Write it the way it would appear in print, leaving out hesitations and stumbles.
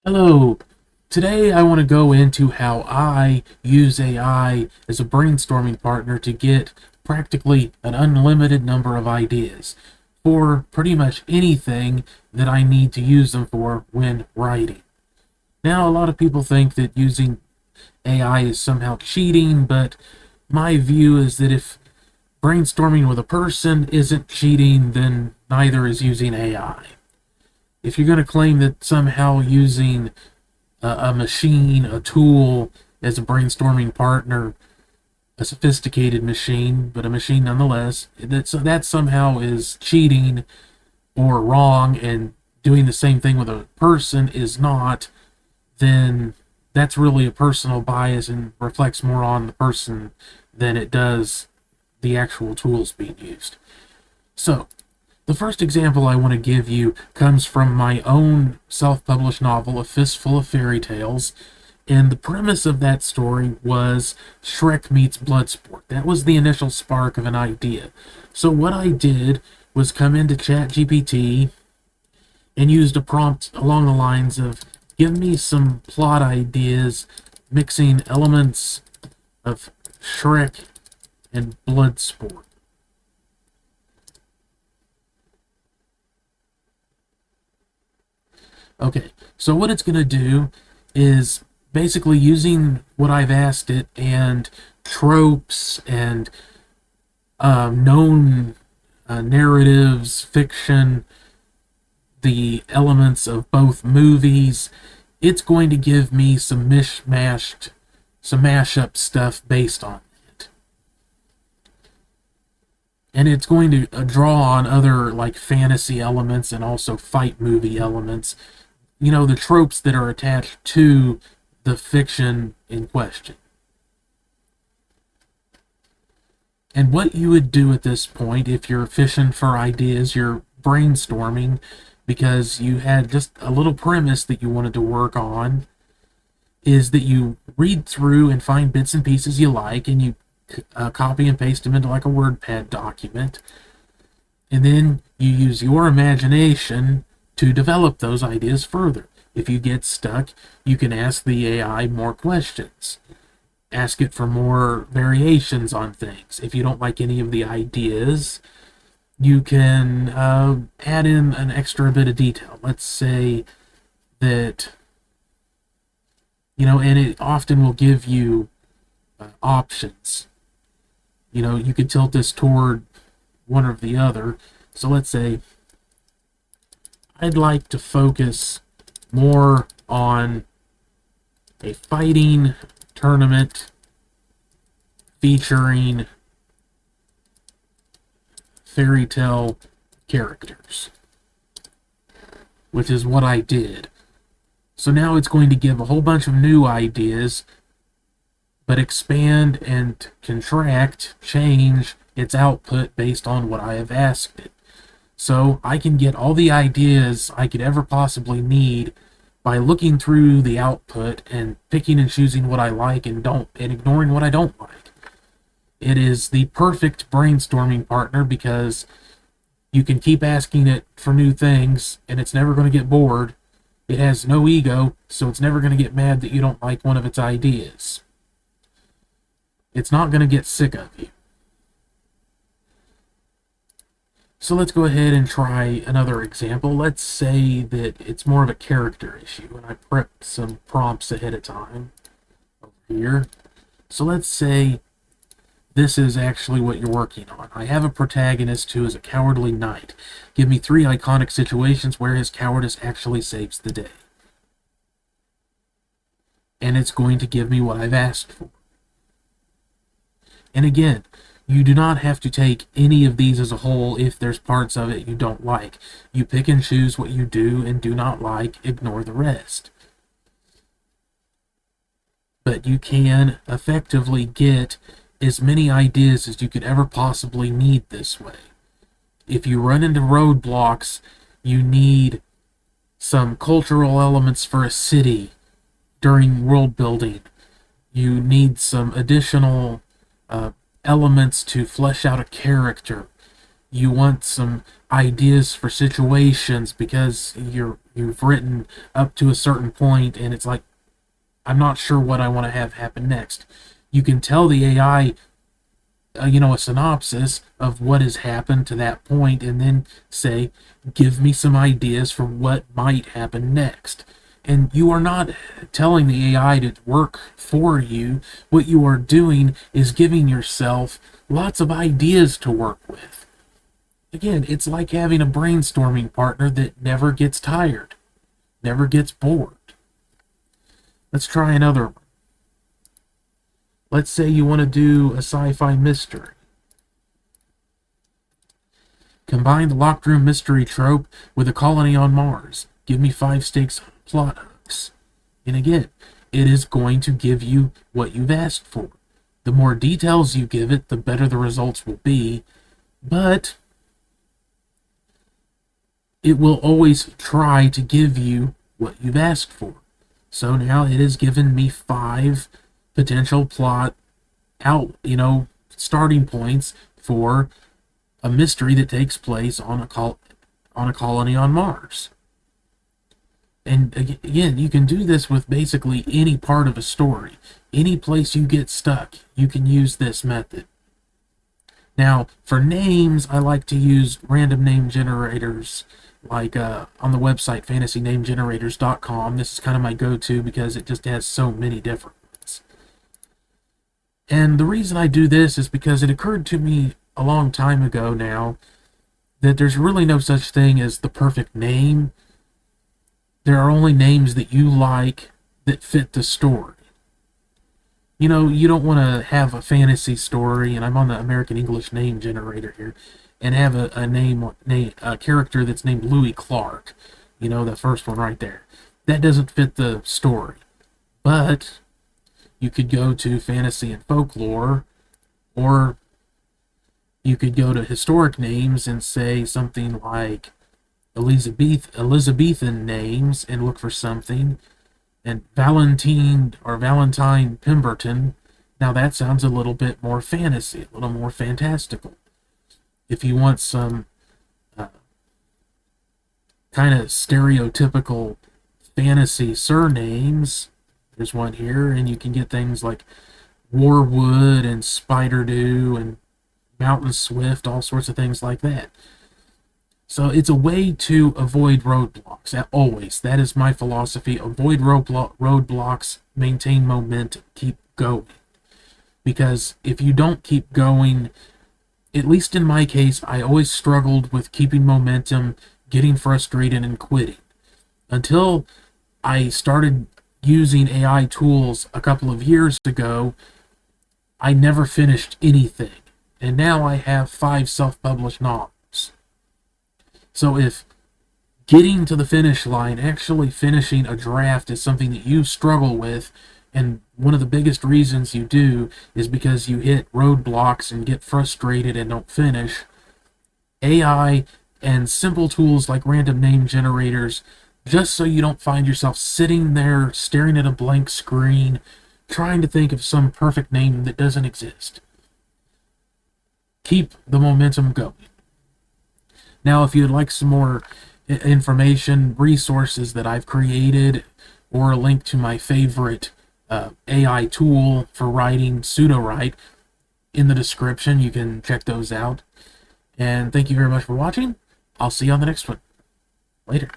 Hello. Today I want to go into how I use AI as a brainstorming partner to get practically an unlimited number of ideas for pretty much anything that I need to use them for when writing. Now, a lot of people think that using AI is somehow cheating, but my view is that if brainstorming with a person isn't cheating, then neither is using AI. If you're going to claim that somehow using a machine, a tool as a brainstorming partner, a sophisticated machine, but a machine nonetheless, that somehow is cheating or wrong, and doing the same thing with a person is not, then that's really a personal bias and reflects more on the person than it does the actual tools being used. So, the first example I want to give you comes from my own self-published novel, A Fistful of Fairy Tales, and the premise of that story was Shrek meets Bloodsport. That was the initial spark of an idea. So what I did was come into ChatGPT and used a prompt along the lines of, give me some plot ideas mixing elements of Shrek and Bloodsport. Okay, so what it's going to do is basically using what I've asked it and tropes and known narratives, fiction, the elements of both movies. It's going to give me some mishmashed, some mashup stuff based on it. And it's going to draw on other like fantasy elements and also fight movie elements, the tropes that are attached to the fiction in question. And what you would do at this point, if you're fishing for ideas, you're brainstorming because you had just a little premise that you wanted to work on, is that you read through and find bits and pieces you like, and you copy and paste them into like a WordPad document. And then you use your imagination to develop those ideas further. If you get stuck, you can ask the AI more questions. Ask it for more variations on things. If you don't like any of the ideas, you can add in an extra bit of detail. Let's say that, and it often will give you options. You could tilt this toward one or the other. So let's say I'd like to focus more on a fighting tournament featuring fairy tale characters, which is what I did. So now it's going to give a whole bunch of new ideas, but expand and contract, change its output based on what I have asked it. So I can get all the ideas I could ever possibly need by looking through the output and picking and choosing what I like and don't, and ignoring what I don't like. It is the perfect brainstorming partner because you can keep asking it for new things and it's never going to get bored. It has no ego, so it's never going to get mad that you don't like one of its ideas. It's not going to get sick of you. So let's go ahead and try another example. Let's say that it's more of a character issue, and I prepped some prompts ahead of time over here. So let's say this is actually what you're working on. I have a protagonist who is a cowardly knight. Give me 3 iconic situations where his cowardice actually saves the day. And it's going to give me what I've asked for. And again, you do not have to take any of these as a whole if there's parts of it you don't like. You pick and choose what you do and do not like, ignore the rest. But you can effectively get as many ideas as you could ever possibly need this way. If you run into roadblocks, you need some cultural elements for a city during world building. You need some additional elements to flesh out a character. You want some ideas for situations because you're You've written up to a certain point, and it's like, I'm not sure what I want to have happen next. You can tell the AI, a synopsis of what has happened to that point, and then say, give me some ideas for what might happen next. And you are not telling the AI to work for you. What you are doing is giving yourself lots of ideas to work with. Again, it's like having a brainstorming partner that never gets tired, never gets bored. Let's try another one. Let's say you want to do a sci-fi mystery. Combine the locked room mystery trope with a colony on Mars. Give me 5 stakes plot hooks. And again, it is going to give you what you've asked for. The more details you give it, the better the results will be, but it will always try to give you what you've asked for. So now it has given me 5 potential plot starting points for a mystery that takes place on a colony on Mars. And again, you can do this with basically any part of a story. Any place you get stuck, you can use this method. Now, for names, I like to use random name generators, like on the website fantasynamegenerators.com. This is kind of my go-to because it just has so many different ones. And the reason I do this is because it occurred to me a long time ago now that there's really no such thing as the perfect name. There are only names that you like that fit the story. You don't want to have a fantasy story, and I'm on the American English name generator here, and have a character that's named Louis Clark. The first one right there. That doesn't fit the story. But you could go to fantasy and folklore, or you could go to historic names and say something like Elizabethan names and look for something. And Valentine Pemberton, now that sounds a little bit more fantasy, a little more fantastical. If you want some kind of stereotypical fantasy surnames, there's one here, and you can get things like Warwood and Spiderdew and Mountain Swift, all sorts of things like that. So it's a way to avoid roadblocks. Always. That is my philosophy. Avoid roadblocks, maintain momentum, keep going. Because if you don't keep going, at least in my case, I always struggled with keeping momentum, getting frustrated, and quitting. Until I started using AI tools a couple of years ago, I never finished anything. And now I have 5 self-published novels. So if getting to the finish line, actually finishing a draft, is something that you struggle with, and one of the biggest reasons you do is because you hit roadblocks and get frustrated and don't finish, AI and simple tools like random name generators, just so you don't find yourself sitting there staring at a blank screen, trying to think of some perfect name that doesn't exist. Keep the momentum going. Now, if you'd like some more information, resources that I've created, or a link to my favorite AI tool for writing, Sudowrite, in the description, you can check those out. And thank you very much for watching. I'll see you on the next one. Later.